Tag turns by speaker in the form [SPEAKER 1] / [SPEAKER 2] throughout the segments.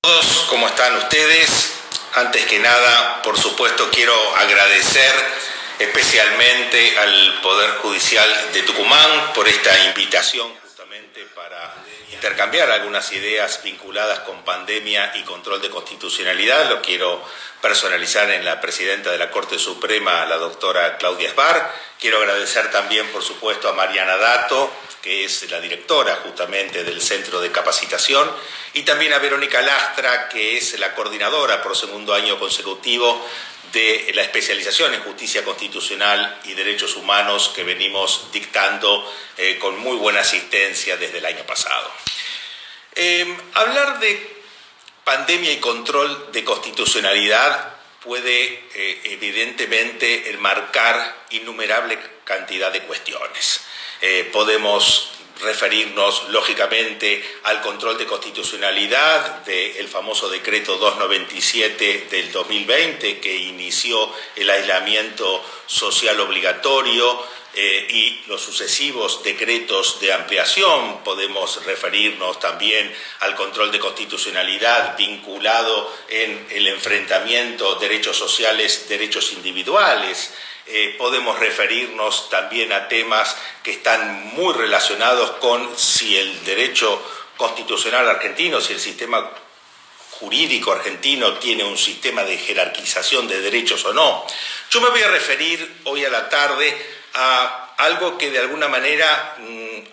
[SPEAKER 1] Todos, ¿cómo están ustedes? Antes que nada, por supuesto, quiero agradecer especialmente al Poder Judicial de Tucumán por esta invitación justamente para intercambiar algunas ideas vinculadas con pandemia y control de constitucionalidad. Lo quiero personalizar en la presidenta de la Corte Suprema, la doctora Claudia Sbar. Quiero agradecer también, por supuesto, a Mariana Dato, que es la directora justamente del Centro de Capacitación, y también a Verónica Lastra, que es la coordinadora por segundo año consecutivo de la especialización en justicia constitucional y derechos humanos que venimos dictando con muy buena asistencia desde el año pasado. Hablar de pandemia y control de constitucionalidad puede evidentemente enmarcar innumerable cantidad de cuestiones. Podemos referirnos lógicamente al control de constitucionalidad del famoso decreto 297 del 2020 que inició el aislamiento social obligatorio y los sucesivos decretos de ampliación. Podemos referirnos también al control de constitucionalidad vinculado en el enfrentamiento derechos sociales, derechos individuales. Podemos referirnos también a temas que están muy relacionados con si el derecho constitucional argentino, si el sistema jurídico argentino tiene un sistema de jerarquización de derechos o no. Yo me voy a referir hoy a la tarde a algo que de alguna manera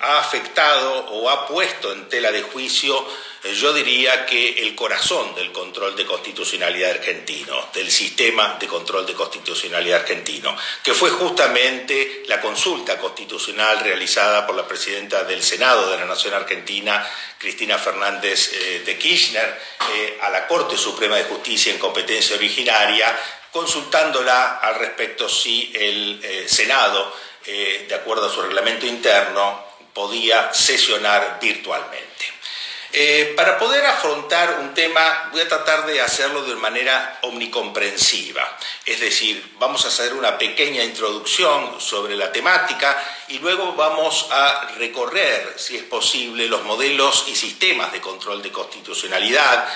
[SPEAKER 1] ha afectado o ha puesto en tela de juicio, yo diría que el corazón del control de constitucionalidad argentino, del sistema de control de constitucionalidad argentino, que fue justamente la consulta constitucional realizada por la presidenta del Senado de la Nación Argentina, Cristina Fernández de Kirchner, a la Corte Suprema de Justicia en competencia originaria, consultándola al respecto si el Senado, de acuerdo a su reglamento interno, podía sesionar virtualmente. Para poder afrontar un tema, voy a tratar de hacerlo de manera omnicomprensiva, es decir, vamos a hacer una pequeña introducción sobre la temática y luego vamos a recorrer, si es posible, los modelos y sistemas de control de constitucionalidad,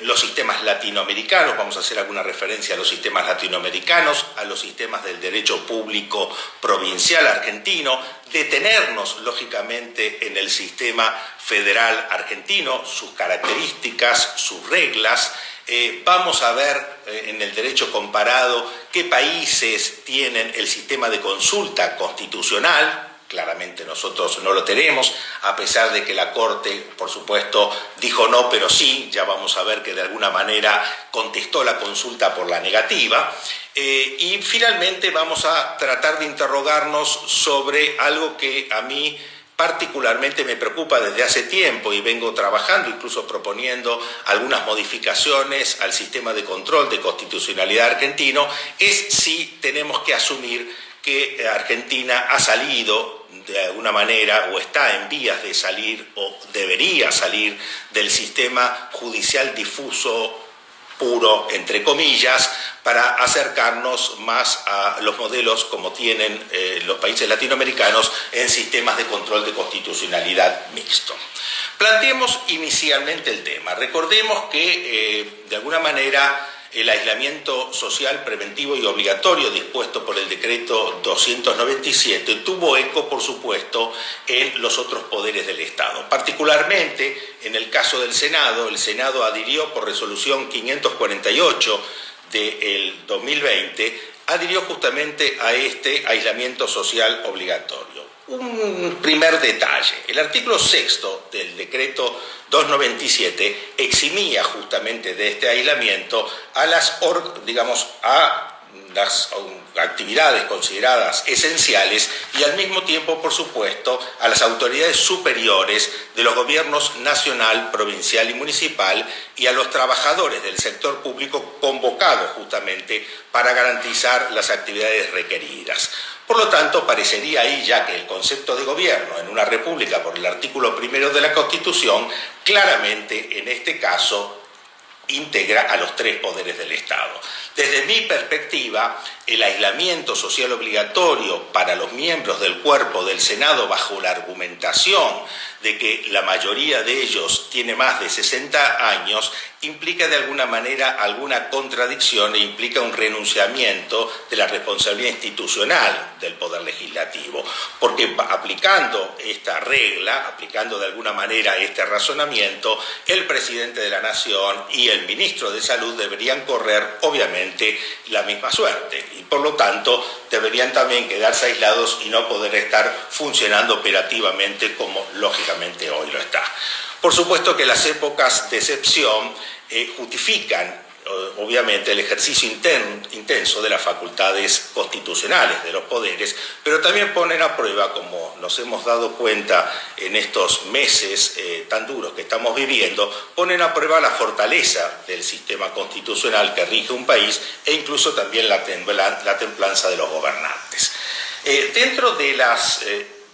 [SPEAKER 1] los sistemas latinoamericanos. Vamos a hacer alguna referencia a los sistemas latinoamericanos, a los sistemas del derecho público provincial argentino, detenernos lógicamente en el sistema federal argentino, sus características, sus reglas. Vamos a ver en el derecho comparado qué países tienen el sistema de consulta constitucional. Claramente nosotros no lo tenemos, a pesar de que la Corte, por supuesto, dijo no, pero sí. Ya vamos a ver que de alguna manera contestó la consulta por la negativa. Y finalmente vamos a tratar de interrogarnos sobre algo que a mí particularmente me preocupa desde hace tiempo y vengo trabajando, incluso proponiendo algunas modificaciones al sistema de control de constitucionalidad argentino, es si tenemos que asumir que Argentina ha salido de alguna manera o está en vías de salir o debería salir del sistema judicial difuso, puro, entre comillas, para acercarnos más a los modelos como tienen los países latinoamericanos en sistemas de control de constitucionalidad mixto. Planteemos inicialmente el tema. Recordemos que de alguna manera el aislamiento social preventivo y obligatorio dispuesto por el decreto 297 tuvo eco, por supuesto, en los otros poderes del Estado. Particularmente, en el caso del Senado, el Senado adhirió por resolución 548 del 2020, adhirió justamente a este aislamiento social obligatorio. Un primer detalle: el artículo 6º del decreto 297 eximía justamente de este aislamiento a las actividades consideradas esenciales y al mismo tiempo, por supuesto, a las autoridades superiores de los gobiernos nacional, provincial y municipal y a los trabajadores del sector público convocados justamente para garantizar las actividades requeridas. Por lo tanto, parecería ahí ya que el concepto de gobierno en una república por el artículo 1 de la Constitución claramente en este caso integra a los tres poderes del Estado. Desde mi perspectiva, el aislamiento social obligatorio para los miembros del cuerpo del Senado bajo la argumentación de que la mayoría de ellos tiene más de 60 años implica de alguna manera alguna contradicción e implica un renunciamiento de la responsabilidad institucional del Poder Legislativo, porque aplicando esta regla, aplicando de alguna manera este razonamiento, el presidente de la Nación y el ministro de Salud deberían correr obviamente la misma suerte y por lo tanto deberían también quedarse aislados y no poder estar funcionando operativamente como lógicamente hoy lo está. Por supuesto que las épocas de excepción justifican obviamente el ejercicio intenso de las facultades constitucionales de los poderes, pero también ponen a prueba, como nos hemos dado cuenta en estos meses tan duros que estamos viviendo, ponen a prueba la fortaleza del sistema constitucional que rige un país e incluso también la templanza de los gobernantes. Dentro de las,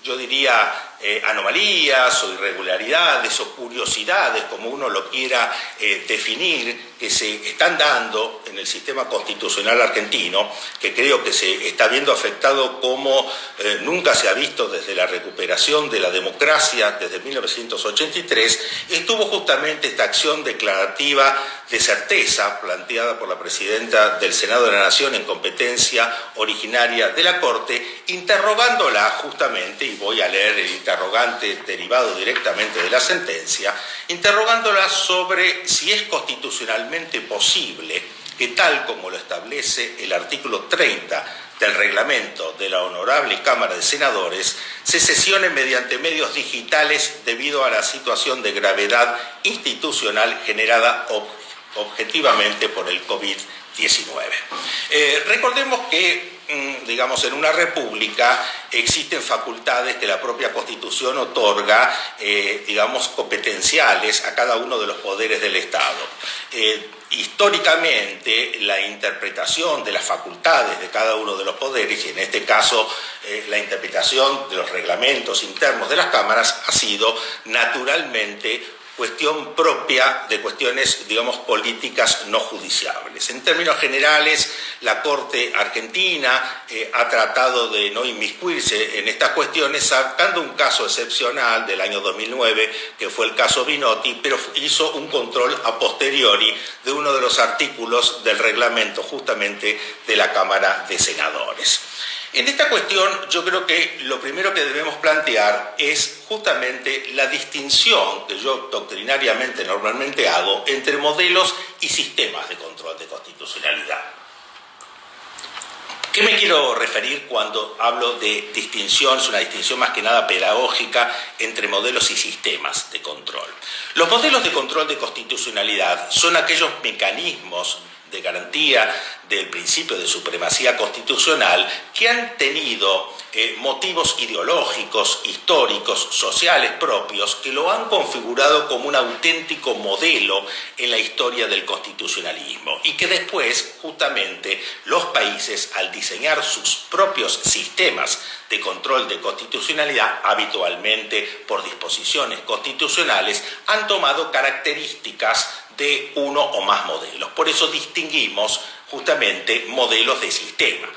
[SPEAKER 1] yo diría, anomalías o irregularidades o curiosidades, como uno lo quiera definir, que se están dando en el sistema constitucional argentino, que creo que se está viendo afectado como nunca se ha visto desde la recuperación de la democracia desde 1983, estuvo justamente esta acción declarativa de certeza planteada por la presidenta del Senado de la Nación en competencia originaria de la Corte, interrogándola justamente, y voy a leer el interrogante derivado directamente de la sentencia, interrogándola sobre si es constitucionalmente posible que, tal como lo establece el artículo 30 del reglamento de la Honorable Cámara de Senadores, se sesione mediante medios digitales debido a la situación de gravedad institucional generada objetivamente por el COVID-19. Recordemos que digamos, en una república existen facultades que la propia Constitución otorga, digamos, competenciales a cada uno de los poderes del Estado. Históricamente, la interpretación de las facultades de cada uno de los poderes, y en este caso la interpretación de los reglamentos internos de las cámaras, ha sido naturalmente cuestión propia de cuestiones, digamos, políticas no judiciables. En términos generales, la Corte Argentina ha tratado de no inmiscuirse en estas cuestiones, sacando un caso excepcional del año 2009, que fue el caso Binotti, pero hizo un control a posteriori de uno de los artículos del reglamento justamente de la Cámara de Senadores. En esta cuestión yo creo que lo primero que debemos plantear es justamente la distinción que yo doctrinariamente normalmente hago entre modelos y sistemas de control de constitucionalidad. ¿Qué me quiero referir cuando hablo de distinción? Es una distinción más que nada pedagógica entre modelos y sistemas de control. Los modelos de control de constitucionalidad son aquellos mecanismos de garantía del principio de supremacía constitucional que han tenido motivos ideológicos, históricos, sociales propios que lo han configurado como un auténtico modelo en la historia del constitucionalismo y que después justamente los países, al diseñar sus propios sistemas de control de constitucionalidad, habitualmente por disposiciones constitucionales, han tomado características de uno o más modelos. Por eso distinguimos justamente modelos de sistema.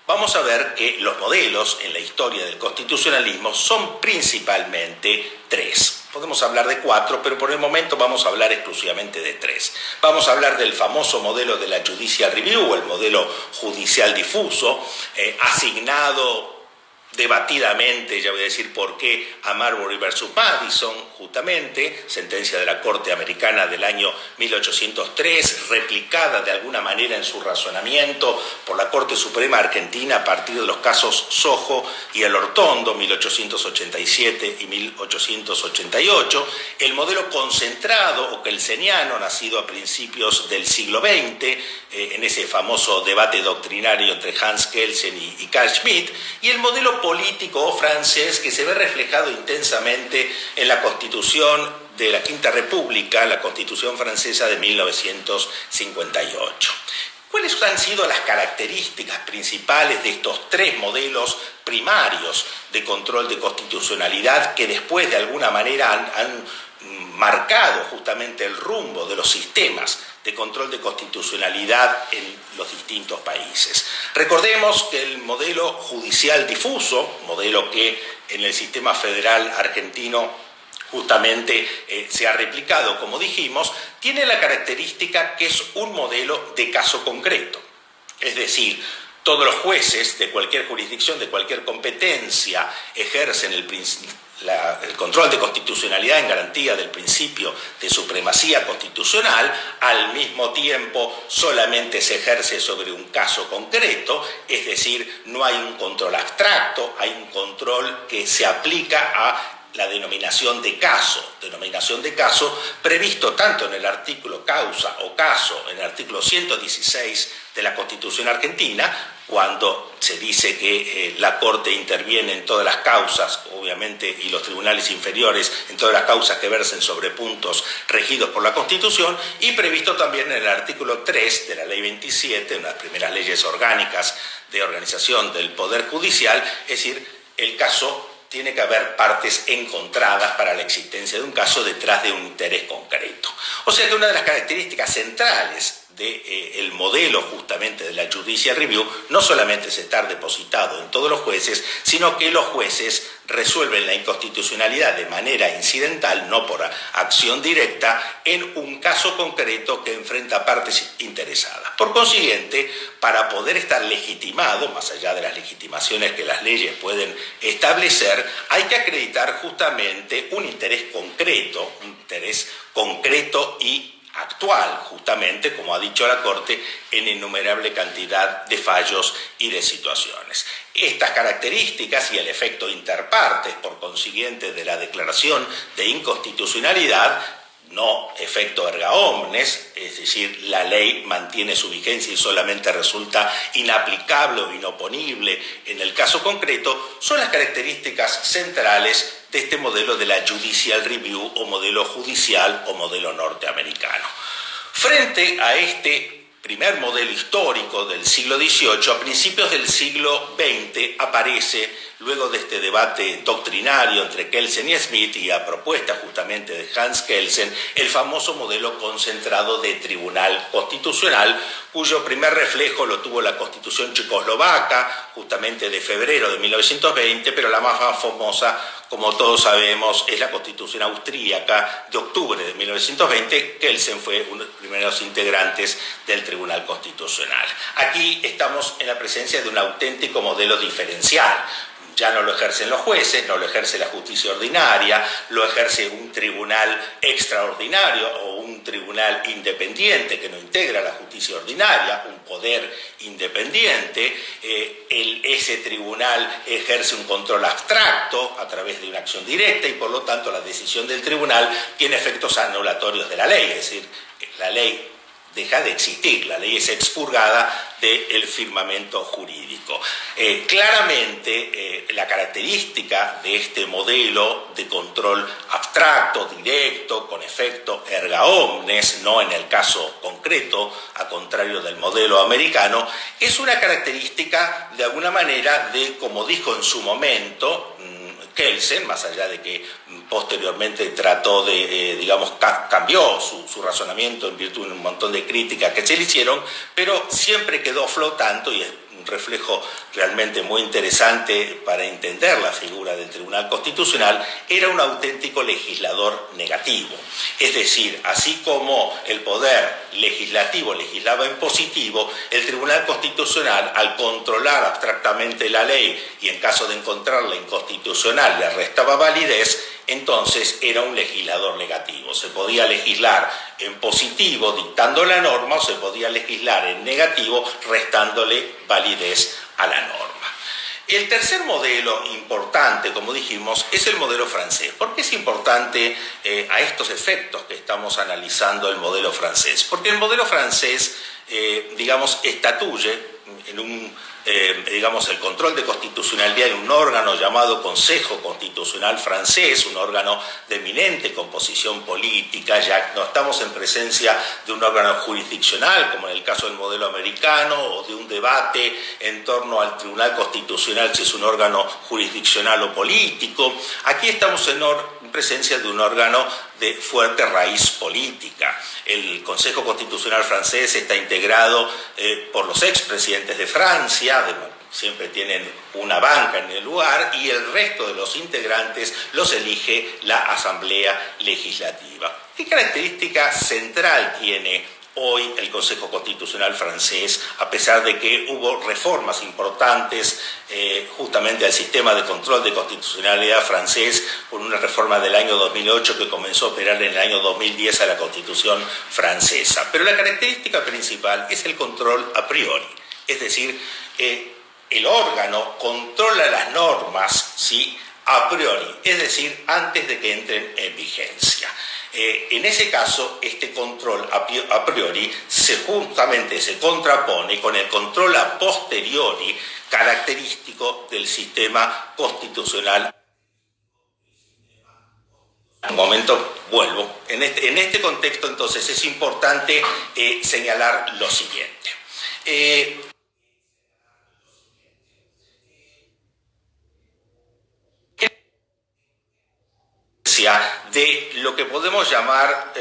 [SPEAKER 1] Vamos a ver que los modelos en la historia del constitucionalismo son principalmente tres. Podemos hablar de cuatro, pero por el momento vamos a hablar exclusivamente de tres. Vamos a hablar del famoso modelo de la Judicial Review, el modelo judicial difuso, asignado debatidamente, ya voy a decir por qué, a Marbury versus Madison, justamente, sentencia de la Corte Americana del año 1803, replicada de alguna manera en su razonamiento por la Corte Suprema Argentina a partir de los casos Sojo y El Hortondo, 1887 y 1888, el modelo concentrado o kelseniano, nacido a principios del siglo XX, en ese famoso debate doctrinario entre Hans Kelsen y Carl Schmitt, y el modelo político francés que se ve reflejado intensamente en la Constitución de la Quinta República, la Constitución francesa de 1958. ¿Cuáles han sido las características principales de estos tres modelos primarios de control de constitucionalidad que después de alguna manera han marcado justamente el rumbo de los sistemas de control de constitucionalidad en los distintos países. Recordemos que el modelo judicial difuso, modelo que en el sistema federal argentino justamente se ha replicado, como dijimos, tiene la característica que es un modelo de caso concreto. Es decir, todos los jueces de cualquier jurisdicción, de cualquier competencia, ejercen el control de constitucionalidad en garantía del principio de supremacía constitucional. Al mismo tiempo solamente se ejerce sobre un caso concreto, es decir, no hay un control abstracto, hay un control que se aplica a la denominación de caso previsto tanto en el artículo causa o caso, en el artículo 116 de la Constitución argentina, cuando se dice que la Corte interviene en todas las causas, obviamente, y los tribunales inferiores en todas las causas que versen sobre puntos regidos por la Constitución, y previsto también en el artículo 3 de la Ley 27, una de las primeras leyes orgánicas de organización del Poder Judicial, es decir, el caso tiene que haber partes encontradas para la existencia de un caso detrás de un interés concreto. O sea que una de las características centrales del modelo justamente de la Judicial Review no solamente es estar depositado en todos los jueces, sino que los jueces resuelven la inconstitucionalidad de manera incidental, no por acción directa, en un caso concreto que enfrenta partes interesadas. Por consiguiente, para poder estar legitimado, más allá de las legitimaciones que las leyes pueden establecer, hay que acreditar justamente un interés concreto y actual, justamente, como ha dicho la Corte, en innumerable cantidad de fallos y de situaciones. Estas características y el efecto interpartes, por consiguiente, de la declaración de inconstitucionalidad, no efecto erga omnes, es decir, la ley mantiene su vigencia y solamente resulta inaplicable o inoponible en el caso concreto, son las características centrales de este modelo de la Judicial Review o modelo judicial o modelo norteamericano. Frente a este primer modelo histórico del siglo XVIII, a principios del siglo XX aparece, luego de este debate doctrinario entre Kelsen y Smith y a propuesta justamente de Hans Kelsen, el famoso modelo concentrado de tribunal constitucional, cuyo primer reflejo lo tuvo la Constitución checoslovaca, justamente de febrero de 1920, pero la más famosa, como todos sabemos, es la Constitución austríaca de octubre de 1920. Kelsen fue uno de los primeros integrantes del Tribunal Constitucional. Aquí estamos en la presencia de un auténtico modelo diferencial. Ya no lo ejercen los jueces, no lo ejerce la justicia ordinaria, lo ejerce un tribunal extraordinario o un tribunal independiente que no integra la justicia ordinaria, un poder independiente. Ese tribunal ejerce un control abstracto a través de una acción directa y por lo tanto la decisión del tribunal tiene efectos anulatorios de la ley, es decir, la ley deja de existir, la ley es expurgada del firmamento jurídico. Claramente la característica de este modelo de control abstracto, directo, con efecto erga omnes, no en el caso concreto, a contrario del modelo americano, es una característica de alguna manera de, como dijo en su momento Kelsen, más allá de que posteriormente trató de, cambió su razonamiento en virtud de un montón de críticas que se le hicieron, pero siempre quedó flotando y es un reflejo realmente muy interesante para entender la figura del Tribunal Constitucional, era un auténtico legislador negativo. Es decir, así como el poder legislativo legislaba en positivo, el Tribunal Constitucional, al controlar abstractamente la ley y en caso de encontrarla inconstitucional le restaba validez, entonces era un legislador negativo. Se podía legislar en positivo dictando la norma o se podía legislar en negativo restándole validez a la norma. El tercer modelo importante, como dijimos, es el modelo francés. ¿Por qué es importante a estos efectos que estamos analizando el modelo francés? Porque el modelo francés, estatuye en un digamos, el control de constitucionalidad en un órgano llamado Consejo Constitucional francés, un órgano de eminente composición política. Ya no estamos en presencia de un órgano jurisdiccional, como en el caso del modelo americano, o de un debate en torno al Tribunal Constitucional, si es un órgano jurisdiccional o político. Aquí estamos en presencia de un órgano de fuerte raíz política. El Consejo Constitucional francés está integrado por los expresidentes de Francia, siempre tienen una banca en el lugar, y el resto de los integrantes los elige la Asamblea Legislativa. ¿Qué característica central tiene hoy el Consejo Constitucional francés, a pesar de que hubo reformas importantes justamente al sistema de control de constitucionalidad francés, con una reforma del año 2008 que comenzó a operar en el año 2010 a la Constitución francesa? Pero la característica principal es el control a priori, es decir, el órgano controla las normas, ¿sí?, a priori, es decir, antes de que entren en vigencia. En ese caso, este control a priori justamente se contrapone con el control a posteriori característico del sistema constitucional. Un momento, vuelvo. En este contexto, entonces, es importante señalar lo siguiente. De lo que podemos llamar,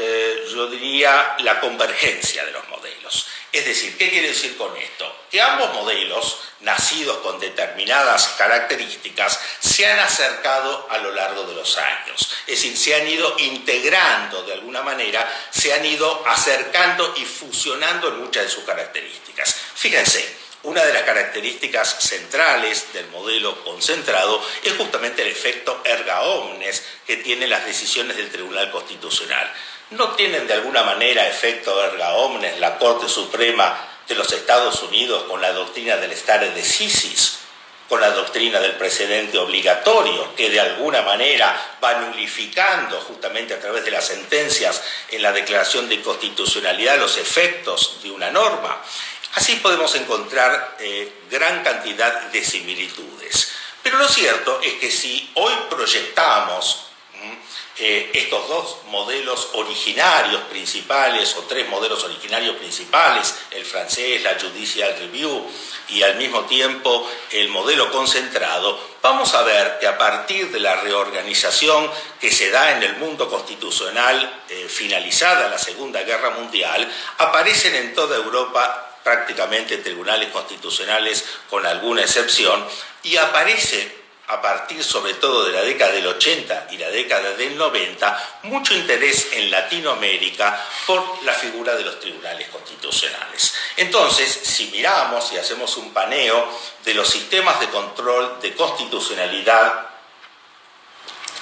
[SPEAKER 1] yo diría, la convergencia de los modelos. Es decir, ¿qué quiere decir con esto? Que ambos modelos, nacidos con determinadas características, se han acercado a lo largo de los años. Es decir, se han ido integrando de alguna manera, se han ido acercando y fusionando en muchas de sus características. Fíjense, una de las características centrales del modelo concentrado es justamente el efecto erga omnes que tienen las decisiones del Tribunal Constitucional. ¿No tienen de alguna manera efecto erga omnes la Corte Suprema de los Estados Unidos con la doctrina del stare decisis, con la doctrina del precedente obligatorio, que de alguna manera va nulificando justamente a través de las sentencias en la declaración de inconstitucionalidad los efectos de una norma? Así podemos encontrar gran cantidad de similitudes. Pero lo cierto es que si hoy proyectamos estos dos modelos originarios principales, o tres modelos originarios principales, el francés, la Judicial Review, y al mismo tiempo el modelo concentrado, vamos a ver que a partir de la reorganización que se da en el mundo constitucional finalizada la Segunda Guerra Mundial, aparecen en toda Europa prácticamente tribunales constitucionales, con alguna excepción, y aparece a partir sobre todo de la década del 80 y la década del 90 mucho interés en Latinoamérica por la figura de los tribunales constitucionales. Entonces, si miramos y hacemos un paneo de los sistemas de control de constitucionalidad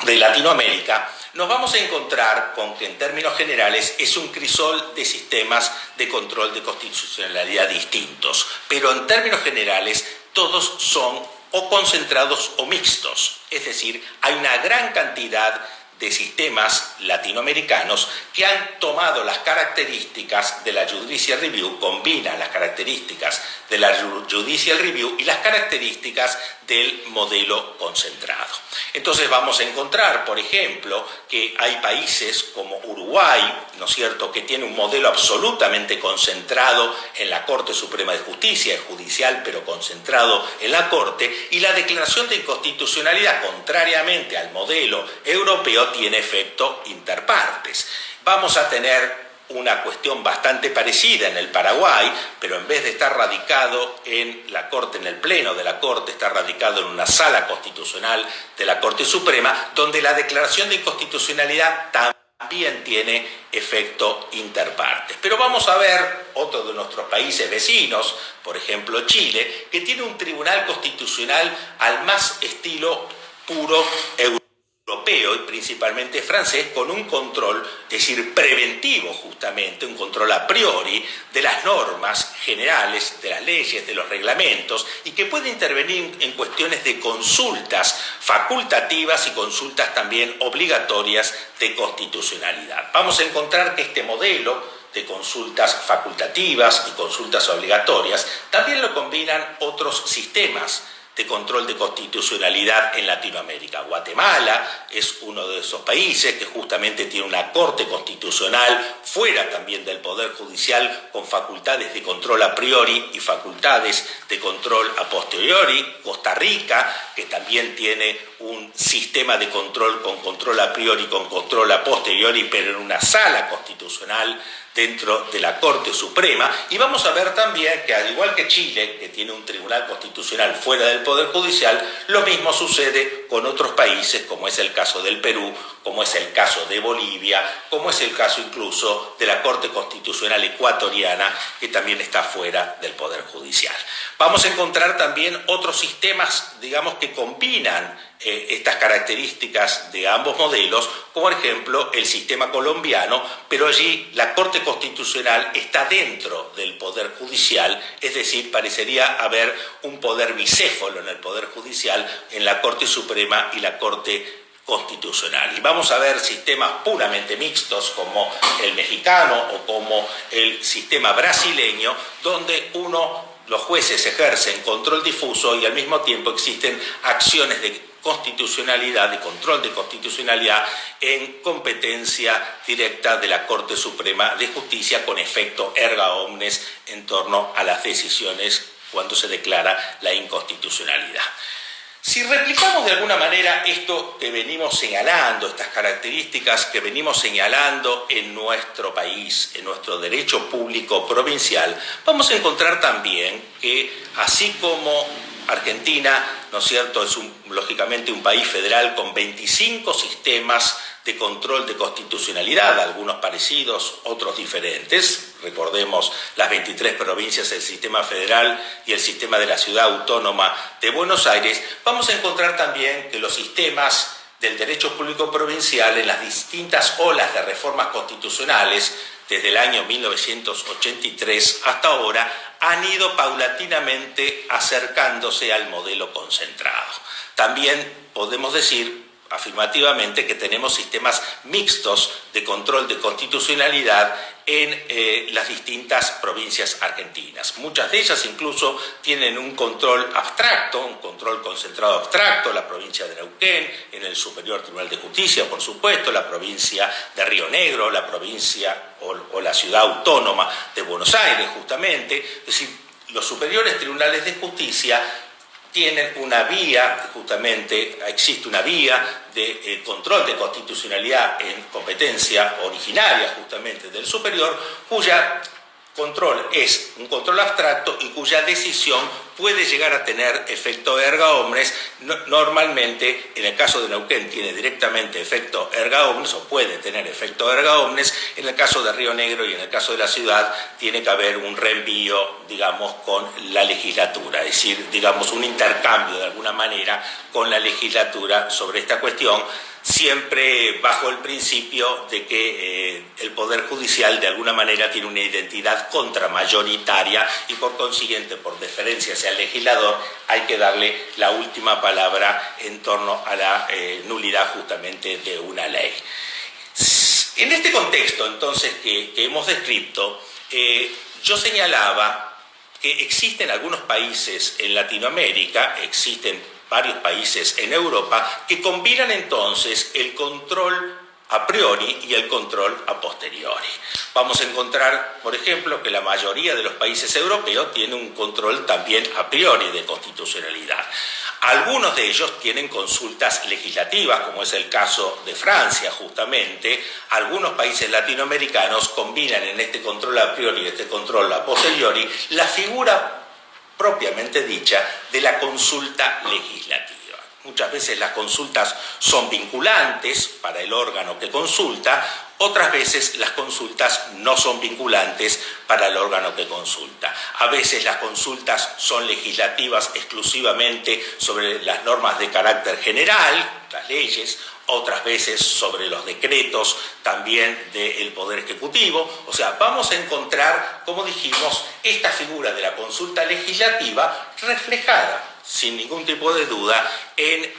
[SPEAKER 1] de Latinoamérica, nos vamos a encontrar con que en términos generales es un crisol de sistemas de control de constitucionalidad distintos, pero en términos generales todos son o concentrados o mixtos, es decir, hay una gran cantidad de sistemas latinoamericanos que han tomado las características de la Judicial Review, combinan las características de la Judicial Review y las características del modelo concentrado. Entonces vamos a encontrar, por ejemplo, que hay países como Uruguay, ¿no es cierto?, que tiene un modelo absolutamente concentrado en la Corte Suprema de Justicia, es judicial pero concentrado en la Corte, y la declaración de inconstitucionalidad, contrariamente al modelo europeo, tiene efecto interpartes. Vamos a tener una cuestión bastante parecida en el Paraguay, pero en vez de estar radicado en la Corte, en el Pleno de la Corte, está radicado en una sala constitucional de la Corte Suprema, donde la declaración de inconstitucionalidad también tiene efecto interpartes. Pero vamos a ver otro de nuestros países vecinos, por ejemplo Chile, que tiene un tribunal constitucional al más estilo puro europeo y principalmente francés, con un control, es decir, preventivo justamente, un control a priori de las normas generales, de las leyes, de los reglamentos, y que puede intervenir en cuestiones de consultas facultativas y consultas también obligatorias de constitucionalidad. Vamos a encontrar que este modelo de consultas facultativas y consultas obligatorias, también lo combinan otros sistemas de control de constitucionalidad en Latinoamérica. Guatemala es uno de esos países que justamente tiene una corte constitucional fuera también del Poder Judicial con facultades de control a priori y facultades de control a posteriori. Costa Rica, que también tiene un sistema de control con control a priori y con control a posteriori, pero en una sala constitucional dentro de la Corte Suprema. Y vamos a ver también que, al igual que Chile, que tiene un tribunal constitucional fuera del Poder Judicial, lo mismo sucede con otros países, como es el caso del Perú, como es el caso de Bolivia, como es el caso incluso de la Corte Constitucional ecuatoriana, que también está fuera del Poder Judicial. Vamos a encontrar también otros sistemas, digamos, que combinan estas características de ambos modelos, como por ejemplo el sistema colombiano, pero allí la Corte Constitucional está dentro del Poder Judicial, es decir, parecería haber un poder bicéfalo en el Poder Judicial, en la Corte Suprema y la Corte Constitucional. Y vamos a ver sistemas puramente mixtos como el mexicano o como el sistema brasileño, donde los jueces ejercen control difuso y al mismo tiempo existen acciones de constitucionalidad, de control de constitucionalidad en competencia directa de la Corte Suprema de Justicia con efecto erga omnes en torno a las decisiones cuando se declara la inconstitucionalidad. Si replicamos de alguna manera esto que venimos señalando, estas características que venimos señalando en nuestro país, en nuestro derecho público provincial, vamos a encontrar también que, así como Argentina, ¿no es cierto?, es lógicamente un país federal con 25 sistemas de control de constitucionalidad, algunos parecidos, otros diferentes. Recordemos las 23 provincias del sistema federal y el sistema de la Ciudad Autónoma de Buenos Aires. Vamos a encontrar también que los sistemas del derecho público provincial en las distintas olas de reformas constitucionales desde el año 1983 hasta ahora han ido paulatinamente acercándose al modelo concentrado. También podemos decir afirmativamente que tenemos sistemas mixtos de control de constitucionalidad en las distintas provincias argentinas. Muchas de ellas incluso tienen un control abstracto, un control concentrado abstracto, la provincia de Neuquén, en el Superior Tribunal de Justicia, por supuesto, la provincia de Río Negro, la provincia o la Ciudad Autónoma de Buenos Aires, justamente. Es decir, los superiores tribunales de justicia tienen una vía, justamente existe una vía de control de constitucionalidad en competencia originaria justamente del superior, cuya control es un control abstracto y cuya decisión puede llegar a tener efecto erga omnes. Normalmente, en el caso de Neuquén, tiene directamente efecto erga omnes o puede tener efecto erga omnes. En el caso de Río Negro y en el caso de la ciudad, tiene que haber un reenvío, digamos, con la legislatura, es decir, digamos, un intercambio de alguna manera con la legislatura sobre esta cuestión, siempre bajo el principio de que el Poder Judicial de alguna manera tiene una identidad contramayoritaria y por consiguiente, por deferencia hacia el legislador, hay que darle la última palabra en torno a la nulidad justamente de una ley. En este contexto, entonces, que hemos descrito, yo señalaba que existen algunos países en Latinoamérica, existen varios países en Europa, que combinan entonces el control a priori y el control a posteriori. Vamos a encontrar, por ejemplo, que la mayoría de los países europeos tienen un control también a priori de constitucionalidad. Algunos de ellos tienen consultas legislativas, como es el caso de Francia, justamente. Algunos países latinoamericanos combinan en este control a priori y este control a posteriori la figura propiamente dicha de la consulta legislativa. Muchas veces las consultas son vinculantes para el órgano que consulta, otras veces las consultas no son vinculantes para el órgano que consulta. A veces las consultas son legislativas exclusivamente sobre las normas de carácter general, las leyes, otras veces sobre los decretos también del Poder Ejecutivo. O sea, vamos a encontrar, como dijimos, esta figura de la consulta legislativa reflejada, sin ningún tipo de duda, en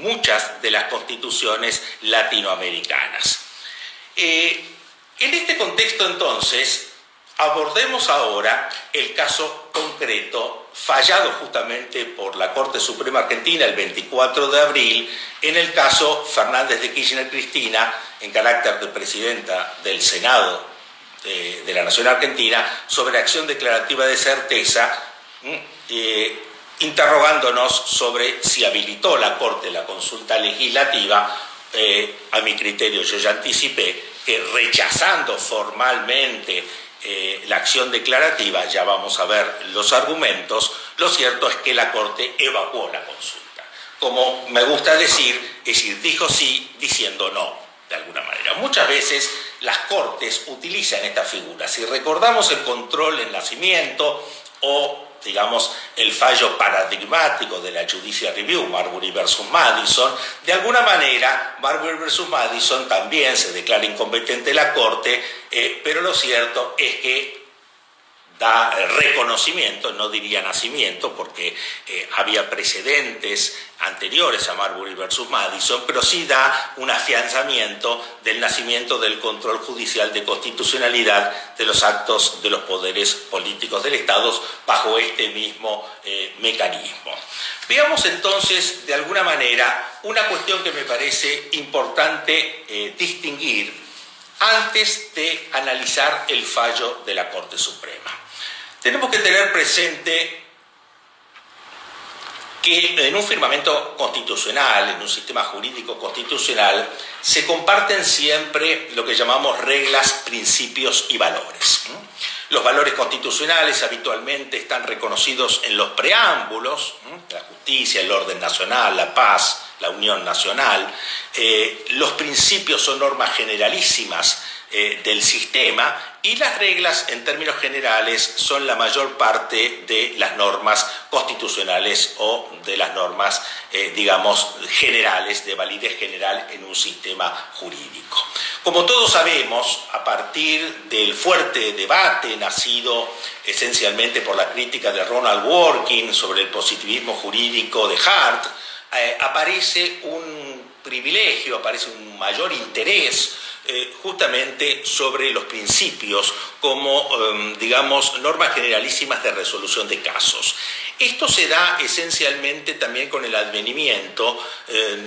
[SPEAKER 1] muchas de las constituciones latinoamericanas. En este contexto, entonces, abordemos ahora el caso concreto fallado justamente por la Corte Suprema Argentina el 24 de abril en el caso Fernández de Kirchner Cristina, en carácter de presidenta del Senado de la Nación Argentina, sobre acción declarativa de certeza, interrogándonos sobre si habilitó la Corte la consulta legislativa. A mi criterio, yo ya anticipé que rechazando formalmente la acción declarativa, ya vamos a ver los argumentos, lo cierto es que la Corte evacuó la consulta. Como me gusta decir, es decir, dijo sí diciendo no, de alguna manera. Muchas veces las Cortes utilizan esta figura. Si recordamos el control en nacimiento o digamos, el fallo paradigmático de la Judicial Review, Marbury versus Madison, de alguna manera Marbury versus Madison también se declara incompetente la Corte, pero lo cierto es que da reconocimiento, no diría nacimiento, porque había precedentes anteriores a Marbury versus Madison, pero sí da un afianzamiento del nacimiento del control judicial de constitucionalidad de los actos de los poderes políticos del Estado bajo este mismo mecanismo. Veamos entonces, de alguna manera, una cuestión que me parece importante distinguir antes de analizar el fallo de la Corte Suprema. Tenemos que tener presente que en un firmamento constitucional, en un sistema jurídico constitucional, se comparten siempre lo que llamamos reglas, principios y valores. Los valores constitucionales habitualmente están reconocidos en los preámbulos, la justicia, el orden nacional, la paz, la unión nacional. Los principios son normas generalísimas del sistema, y las reglas en términos generales son la mayor parte de las normas constitucionales o de las normas digamos generales, de validez general en un sistema jurídico. Como todos sabemos, a partir del fuerte debate nacido esencialmente por la crítica de Ronald Dworkin sobre el positivismo jurídico de Hart, aparece un privilegio, aparece un mayor interés justamente sobre los principios como, digamos, normas generalísimas de resolución de casos. Esto se da esencialmente también con el advenimiento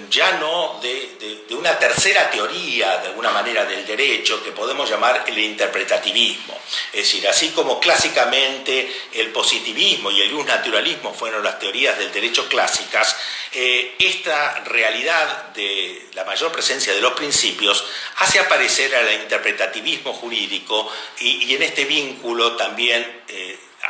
[SPEAKER 1] ya no de una tercera teoría, de alguna manera, del derecho, que podemos llamar el interpretativismo. Es decir, así como clásicamente el positivismo y el justnaturalismo fueron las teorías del derecho clásicas, esta realidad de la mayor presencia de los principios hace aparecer al interpretativismo jurídico y en este vínculo también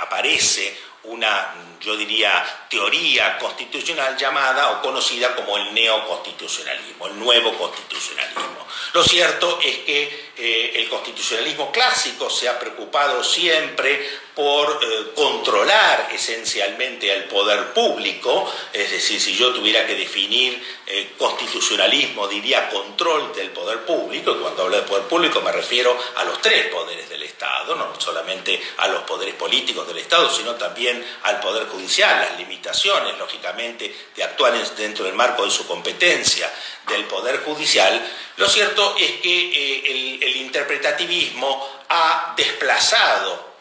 [SPEAKER 1] aparece una, yo diría, teoría constitucional llamada o conocida como el neoconstitucionalismo, el nuevo constitucionalismo. Lo cierto es que el constitucionalismo clásico se ha preocupado siempre por controlar esencialmente al poder público, es decir, si yo tuviera que definir constitucionalismo diría control del poder público, y cuando hablo de poder público me refiero a los tres poderes del Estado, no solamente a los poderes políticos del Estado, sino también al poder judicial, las limitaciones, lógicamente, de actuar dentro del marco de su competencia del poder judicial. Lo cierto es que el interpretativismo ha desplazado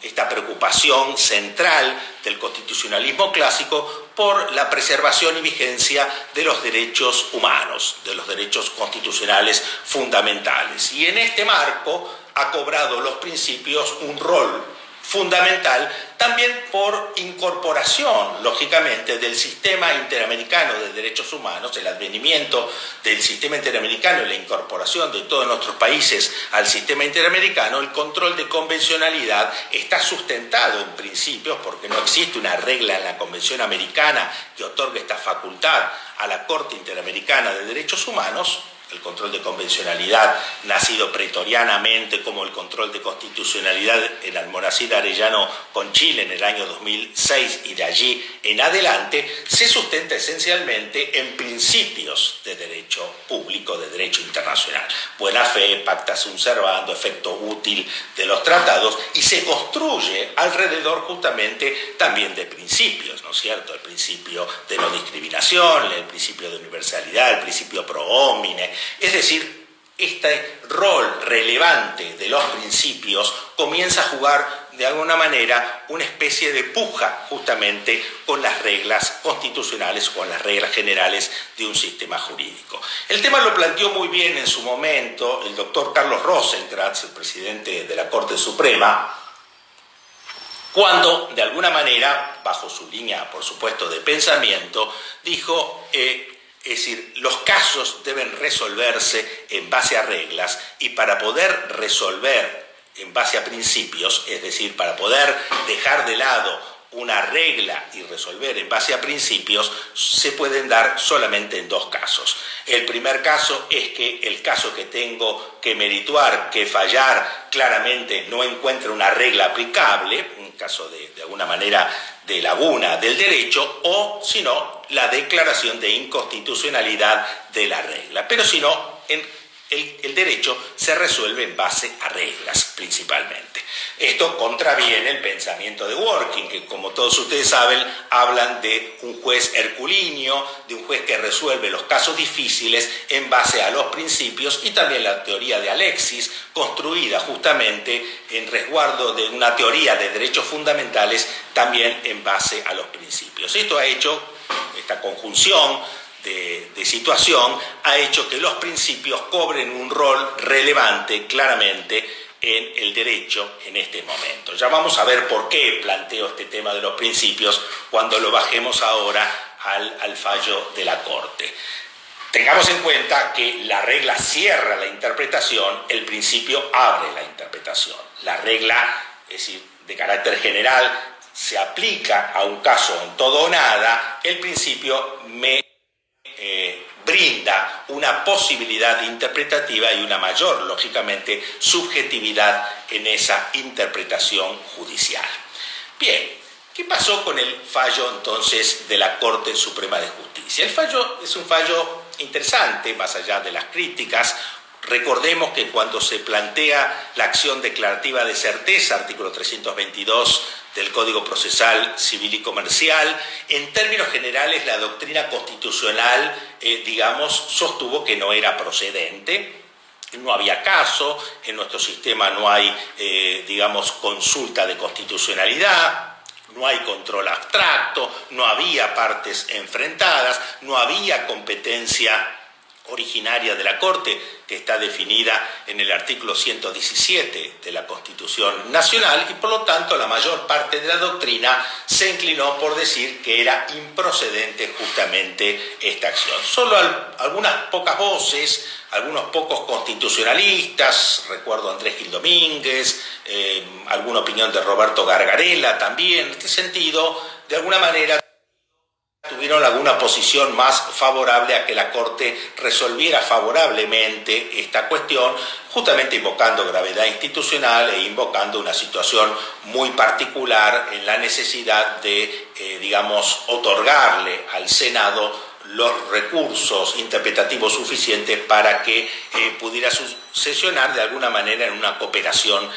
[SPEAKER 1] esta preocupación central del constitucionalismo clásico por la preservación y vigencia de los derechos humanos, de los derechos constitucionales fundamentales. Y en este marco ha cobrado los principios un rol fundamental, también por incorporación, lógicamente, del sistema interamericano de derechos humanos, el advenimiento del sistema interamericano y la incorporación de todos nuestros países al sistema interamericano. El control de convencionalidad está sustentado en principios, porque no existe una regla en la Convención Americana que otorgue esta facultad a la Corte Interamericana de Derechos Humanos. El control de convencionalidad, nacido pretorianamente como el control de constitucionalidad en Almonacid Arellano con Chile en el año 2006 y de allí en adelante, se sustenta esencialmente en principios de derecho público, de derecho internacional. Buena fe, pacta sunt servanda, efecto útil de los tratados, y se construye alrededor justamente también de principios, ¿no es cierto? El principio de no discriminación, el principio de universalidad, el principio pro homine. Es decir, este rol relevante de los principios comienza a jugar de alguna manera una especie de puja justamente con las reglas constitucionales, con las reglas generales de un sistema jurídico. El tema lo planteó muy bien en su momento el doctor Carlos Rosenkrantz, el presidente de la Corte Suprema, cuando de alguna manera, bajo su línea por supuesto de pensamiento, dijo es decir, los casos deben resolverse en base a reglas y para poder resolver en base a principios, es decir, para poder dejar de lado una regla y resolver en base a principios, se pueden dar solamente en dos casos. El primer caso es que el caso que tengo que merituar, que fallar, claramente no encuentra una regla aplicable, un caso de alguna manera de laguna del derecho, o si no, la declaración de inconstitucionalidad de la regla. Pero si no, el derecho se resuelve en base a reglas principalmente. Esto contraviene el pensamiento de Dworkin, que como todos ustedes saben, hablan de un juez herculíneo, de un juez que resuelve los casos difíciles en base a los principios, y también la teoría de Alexis, construida justamente en resguardo de una teoría de derechos fundamentales, también en base a los principios. Esto ha hecho, esta conjunción de situación ha hecho que los principios cobren un rol relevante claramente en el derecho en este momento. Ya vamos a ver por qué planteo este tema de los principios cuando lo bajemos ahora al fallo de la Corte. Tengamos en cuenta que la regla cierra la interpretación, el principio abre la interpretación. La regla, es decir, de carácter general, se aplica a un caso en todo o nada, el principio me brinda una posibilidad interpretativa y una mayor, lógicamente, subjetividad en esa interpretación judicial. Bien, ¿qué pasó con el fallo entonces de la Corte Suprema de Justicia? El fallo es un fallo interesante, más allá de las críticas. Recordemos que cuando se plantea la acción declarativa de certeza, artículo 322 del Código Procesal Civil y Comercial, en términos generales la doctrina constitucional, sostuvo que no era procedente. No había caso, en nuestro sistema no hay, consulta de constitucionalidad, no hay control abstracto, no había partes enfrentadas, no había competencia originaria de la Corte, que está definida en el artículo 117 de la Constitución Nacional, y por lo tanto la mayor parte de la doctrina se inclinó por decir que era improcedente justamente esta acción. Solo algunas pocas voces, algunos pocos constitucionalistas, recuerdo a Andrés Gil Domínguez, alguna opinión de Roberto Gargarella también, en este sentido, de alguna manera tuvieron alguna posición más favorable a que la Corte resolviera favorablemente esta cuestión, justamente invocando gravedad institucional e invocando una situación muy particular en la necesidad de, otorgarle al Senado los recursos interpretativos suficientes para que pudiera sesionar de alguna manera en una cooperación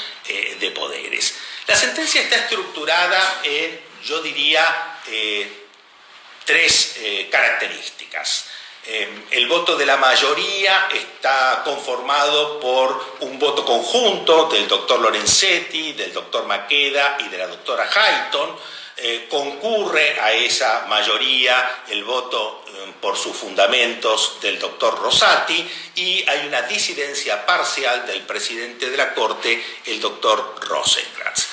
[SPEAKER 1] de poderes. La sentencia está estructurada en, yo diría, tres características. El voto de la mayoría está conformado por un voto conjunto del doctor Lorenzetti, del doctor Maqueda y de la doctora Hayton. Concurre a esa mayoría el voto por sus fundamentos del doctor Rosati, y hay una disidencia parcial del presidente de la Corte, el doctor Rosenkrantz.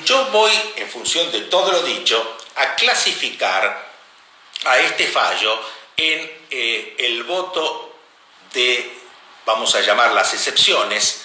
[SPEAKER 1] Yo voy, en función de todo lo dicho, a clasificar a este fallo en el voto de, vamos a llamar las excepciones,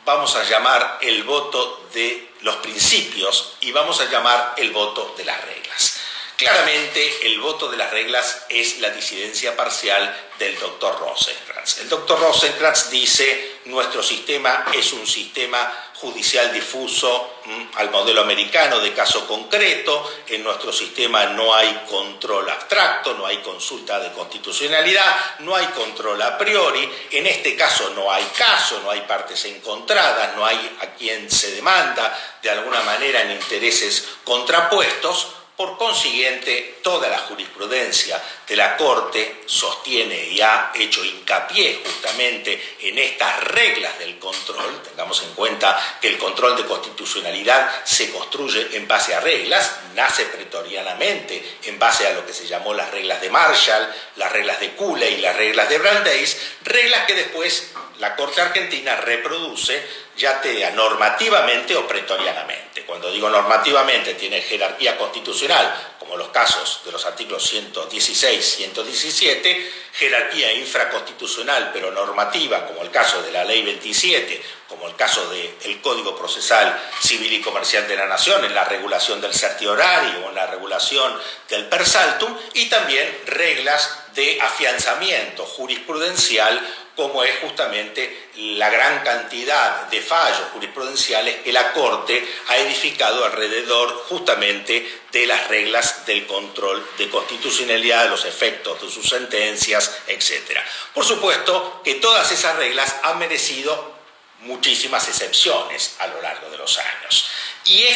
[SPEAKER 1] vamos a llamar el voto de los principios y vamos a llamar el voto de las reglas. Claramente el voto de las reglas es la disidencia parcial del doctor Rosenkrantz. El doctor Rosenkrantz dice: nuestro sistema es un sistema judicial difuso al modelo americano de caso concreto. En nuestro sistema no hay control abstracto, no hay consulta de constitucionalidad, no hay control a priori. En este caso no hay caso, no hay partes encontradas, no hay a quien se demanda de alguna manera en intereses contrapuestos. Por consiguiente, toda la jurisprudencia de la Corte sostiene y ha hecho hincapié justamente en estas reglas del control. Tengamos en cuenta que el control de constitucionalidad se construye en base a reglas, nace pretorianamente en base a lo que se llamó las reglas de Marshall, las reglas de Cooley y las reglas de Brandeis, reglas que después la Corte Argentina reproduce ya sea normativamente o pretorianamente. Cuando digo normativamente, tiene jerarquía constitucional, como los casos de los artículos 116, 117, jerarquía infraconstitucional pero normativa, como el caso de la Ley 27, como el caso del Código Procesal Civil y Comercial de la Nación, en la regulación del certiorario o en la regulación del per saltum, y también reglas de afianzamiento jurisprudencial, como es justamente la gran cantidad de fallos jurisprudenciales que la Corte ha edificado alrededor justamente de las reglas del control de constitucionalidad, de los efectos de sus sentencias, etc. Por supuesto que todas esas reglas han merecido muchísimas excepciones a lo largo de los años. Y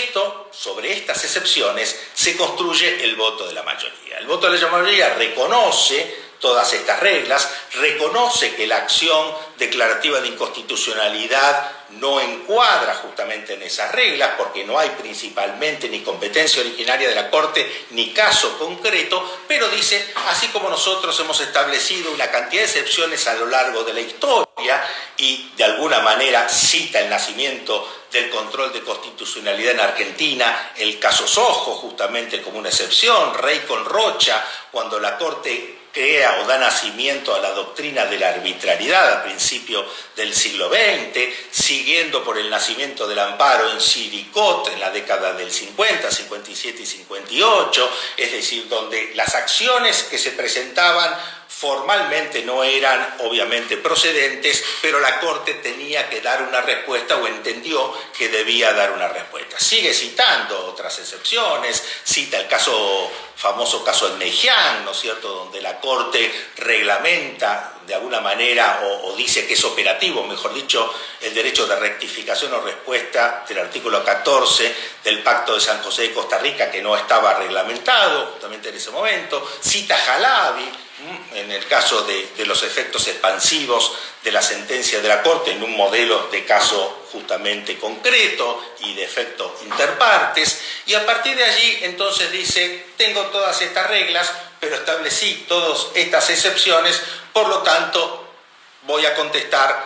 [SPEAKER 1] sobre estas excepciones, se construye el voto de la mayoría. El voto de la mayoría reconoce todas estas reglas, reconoce que la acción declarativa de inconstitucionalidad no encuadra justamente en esas reglas, porque no hay principalmente ni competencia originaria de la Corte ni caso concreto, pero dice, así como nosotros hemos establecido una cantidad de excepciones a lo largo de la historia, y de alguna manera cita el nacimiento del control de constitucionalidad en Argentina, el caso Sojo justamente como una excepción, Rey con Rocha, cuando la Corte crea o da nacimiento a la doctrina de la arbitrariedad a principios del siglo XX, siguiendo por el nacimiento del amparo en Siricot en la década del 50, 57 y 58, es decir, donde las acciones que se presentaban formalmente no eran obviamente procedentes, pero la Corte tenía que dar una respuesta o entendió que debía dar una respuesta. Sigue citando otras excepciones, cita el famoso caso de Mejián, ¿no es cierto?, donde la Corte reglamenta de alguna manera o dice que es operativo, mejor dicho, el derecho de rectificación o respuesta del artículo 14 del Pacto de San José de Costa Rica, que no estaba reglamentado justamente en ese momento. Cita Jalabi en el caso de los efectos expansivos de la sentencia de la Corte en un modelo de caso justamente concreto y de efecto interpartes, y a partir de allí entonces dice, tengo todas estas reglas, pero establecí todas estas excepciones, por lo tanto voy a contestar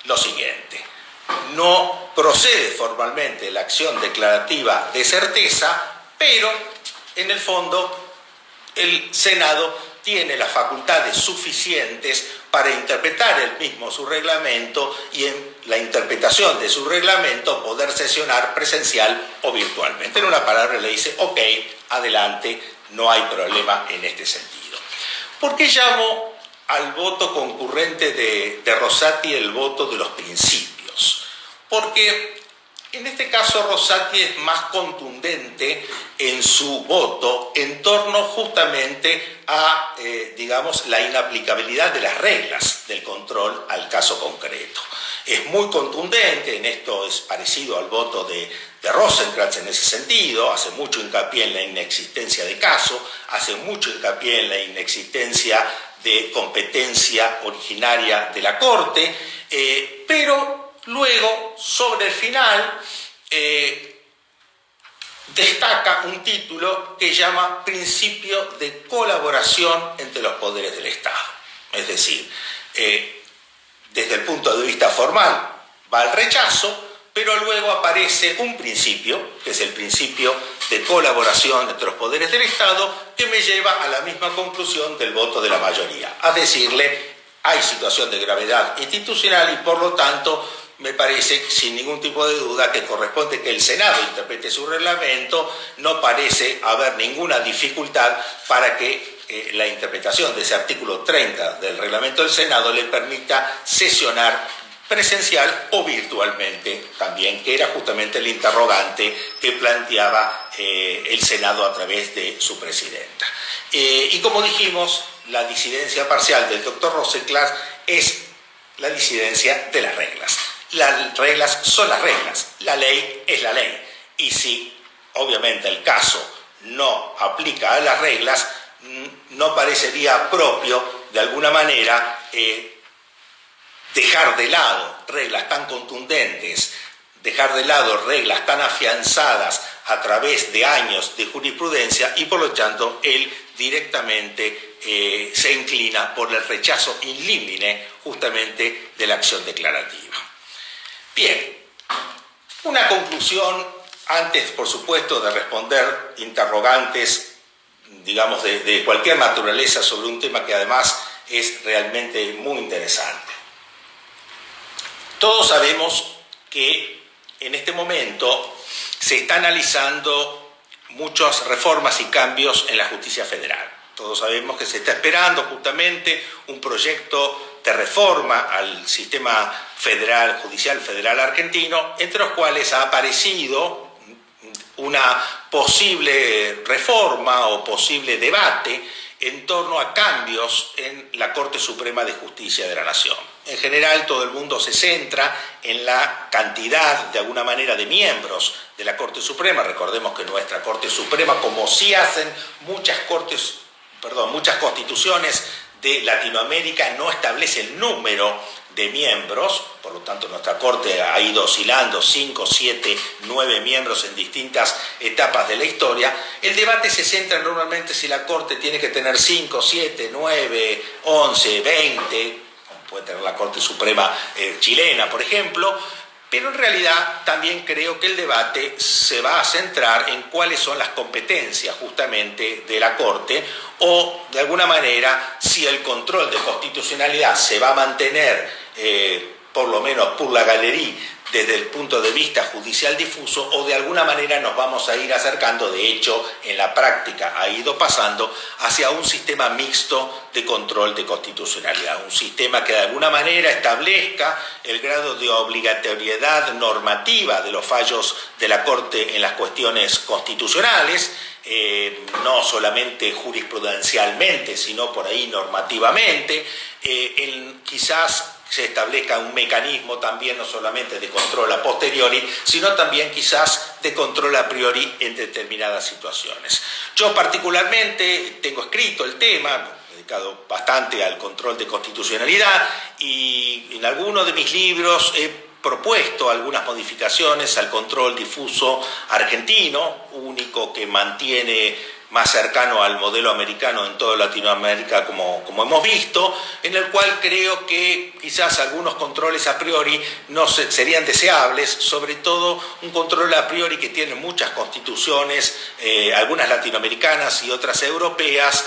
[SPEAKER 1] lo siguiente: no procede formalmente la acción declarativa de certeza, pero en el fondo el Senado tiene las facultades suficientes para interpretar él mismo su reglamento y en la interpretación de su reglamento poder sesionar presencial o virtualmente. En una palabra le dice, ok, adelante, no hay problema en este sentido. ¿Por qué llamo al voto concurrente de Rosati el voto de los principios? Porque en este caso Rosati es más contundente en su voto en torno justamente a, la inaplicabilidad de las reglas del control al caso concreto. Es muy contundente, en esto es parecido al voto de Rosenkranz en ese sentido, hace mucho hincapié en la inexistencia de caso, hace mucho hincapié en la inexistencia de competencia originaria de la Corte, pero luego, sobre el final, destaca un título que llama Principio de colaboración entre los poderes del Estado. Es decir, desde el punto de vista formal va al rechazo, pero luego aparece un principio, que es el principio de colaboración entre los poderes del Estado, que me lleva a la misma conclusión del voto de la mayoría, a decirle, hay situación de gravedad institucional y por lo tanto me parece, sin ningún tipo de duda, que corresponde que el Senado interprete su reglamento. No parece haber ninguna dificultad para que la interpretación de ese artículo 30 del reglamento del Senado le permita sesionar presencial o virtualmente también, que era justamente el interrogante que planteaba el Senado a través de su presidenta. Y como dijimos, la disidencia parcial del doctor Rosenkranz es la disidencia de las reglas. Las reglas son las reglas, la ley es la ley. Y si obviamente el caso no aplica a las reglas, no parecería propio, de alguna manera, dejar de lado reglas tan contundentes, dejar de lado reglas tan afianzadas a través de años de jurisprudencia, y por lo tanto él directamente se inclina por el rechazo in limine justamente de la acción declarativa. Bien, una conclusión antes, por supuesto, de responder interrogantes, digamos, de cualquier naturaleza sobre un tema que además es realmente muy interesante. Todos sabemos que en este momento se está analizando muchas reformas y cambios en la justicia federal. Todos sabemos que se está esperando justamente un proyecto de reforma al sistema federal, judicial federal argentino, entre los cuales ha aparecido una posible reforma o posible debate en torno a cambios en la Corte Suprema de Justicia de la Nación. En general, todo el mundo se centra en la cantidad, de alguna manera, de miembros de la Corte Suprema. Recordemos que nuestra Corte Suprema, como sí hacen muchas constituciones de Latinoamérica, no establece el número de miembros, por lo tanto nuestra Corte ha ido oscilando 5, 7, 9 miembros en distintas etapas de la historia. El debate se centra normalmente si la Corte tiene que tener 5, 7, 9, 11, 20, como puede tener la Corte Suprema chilena, por ejemplo, pero en realidad también creo que el debate se va a centrar en cuáles son las competencias justamente de la Corte, o de alguna manera si el control de constitucionalidad se va a mantener por lo menos por la galería desde el punto de vista judicial difuso, o de alguna manera nos vamos a ir acercando, de hecho en la práctica ha ido pasando, hacia un sistema mixto de control de constitucionalidad, un sistema que de alguna manera establezca el grado de obligatoriedad normativa de los fallos de la Corte en las cuestiones constitucionales, no solamente jurisprudencialmente, sino por ahí normativamente, quizás se establezca un mecanismo también no solamente de control a posteriori, sino también quizás de control a priori en determinadas situaciones. Yo particularmente tengo escrito el tema, dedicado bastante al control de constitucionalidad, y en algunos de mis libros he propuesto algunas modificaciones al control difuso argentino, único que mantiene más cercano al modelo americano en toda Latinoamérica, como hemos visto, en el cual creo que quizás algunos controles a priori no serían deseables, sobre todo un control a priori que tiene muchas constituciones, algunas latinoamericanas y otras europeas,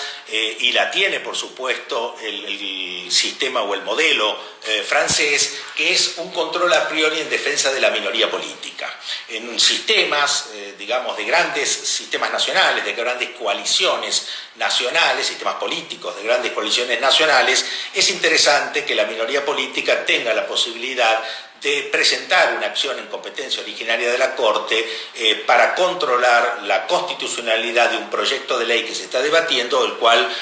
[SPEAKER 1] y la tiene, por supuesto, el sistema o el modelo francés, que es un control a priori en defensa de la minoría política. En sistemas, digamos, de grandes sistemas nacionales, de grandes coaliciones nacionales, sistemas políticos de grandes coaliciones nacionales, es interesante que la minoría política tenga la posibilidad de presentar una acción en competencia originaria de la Corte para controlar la constitucionalidad de un proyecto de ley que se está debatiendo, el cual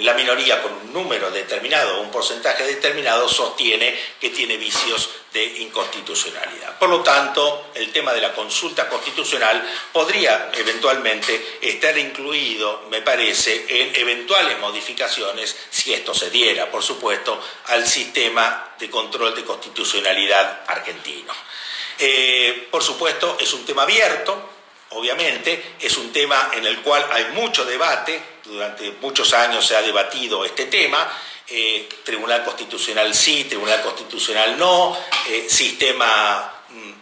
[SPEAKER 1] la minoría con un número determinado, un porcentaje determinado, sostiene que tiene vicios de inconstitucionalidad. Por lo tanto, el tema de la consulta constitucional podría eventualmente estar incluido, me parece, en eventuales modificaciones, si esto se diera, por supuesto, al sistema de control de constitucionalidad argentino. Por supuesto, es un tema abierto, obviamente, es un tema en el cual hay mucho debate, durante muchos años se ha debatido este tema, Tribunal Constitucional sí, Tribunal Constitucional no, sistema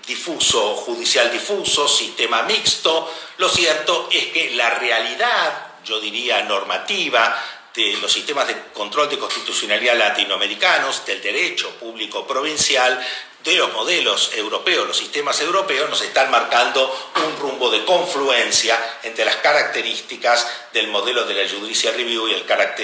[SPEAKER 1] difuso, judicial difuso, sistema mixto. Lo cierto es que la realidad, yo diría normativa, de los sistemas de control de constitucionalidad latinoamericanos, del derecho público provincial, de los modelos europeos, los sistemas europeos, nos están marcando un rumbo de confluencia entre las características del modelo de la Judicial Review y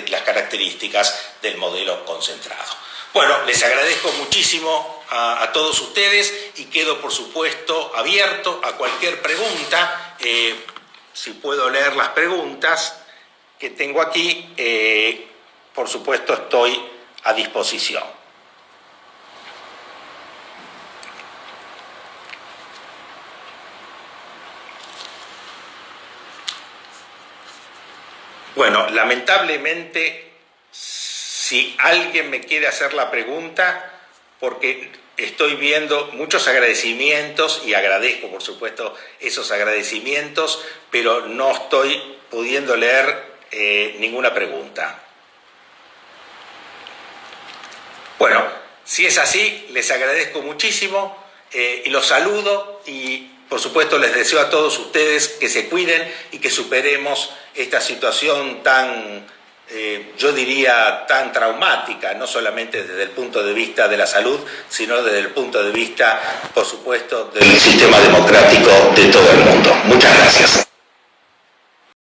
[SPEAKER 1] las características del modelo concentrado. Bueno, les agradezco muchísimo a todos ustedes y quedo, por supuesto, abierto a cualquier pregunta. Si puedo leer las preguntas que tengo aquí, por supuesto, estoy a disposición. Bueno, lamentablemente, si alguien me quiere hacer la pregunta, porque estoy viendo muchos agradecimientos y agradezco, por supuesto, esos agradecimientos, pero no estoy pudiendo leer ninguna pregunta. Bueno, si es así, les agradezco muchísimo y los saludo y, por supuesto, les deseo a todos ustedes que se cuiden y que superemos esta situación tan, yo diría, tan traumática, no solamente desde el punto de vista de la salud, sino desde el punto de vista, por supuesto, del sistema democrático de todo el mundo. Muchas gracias.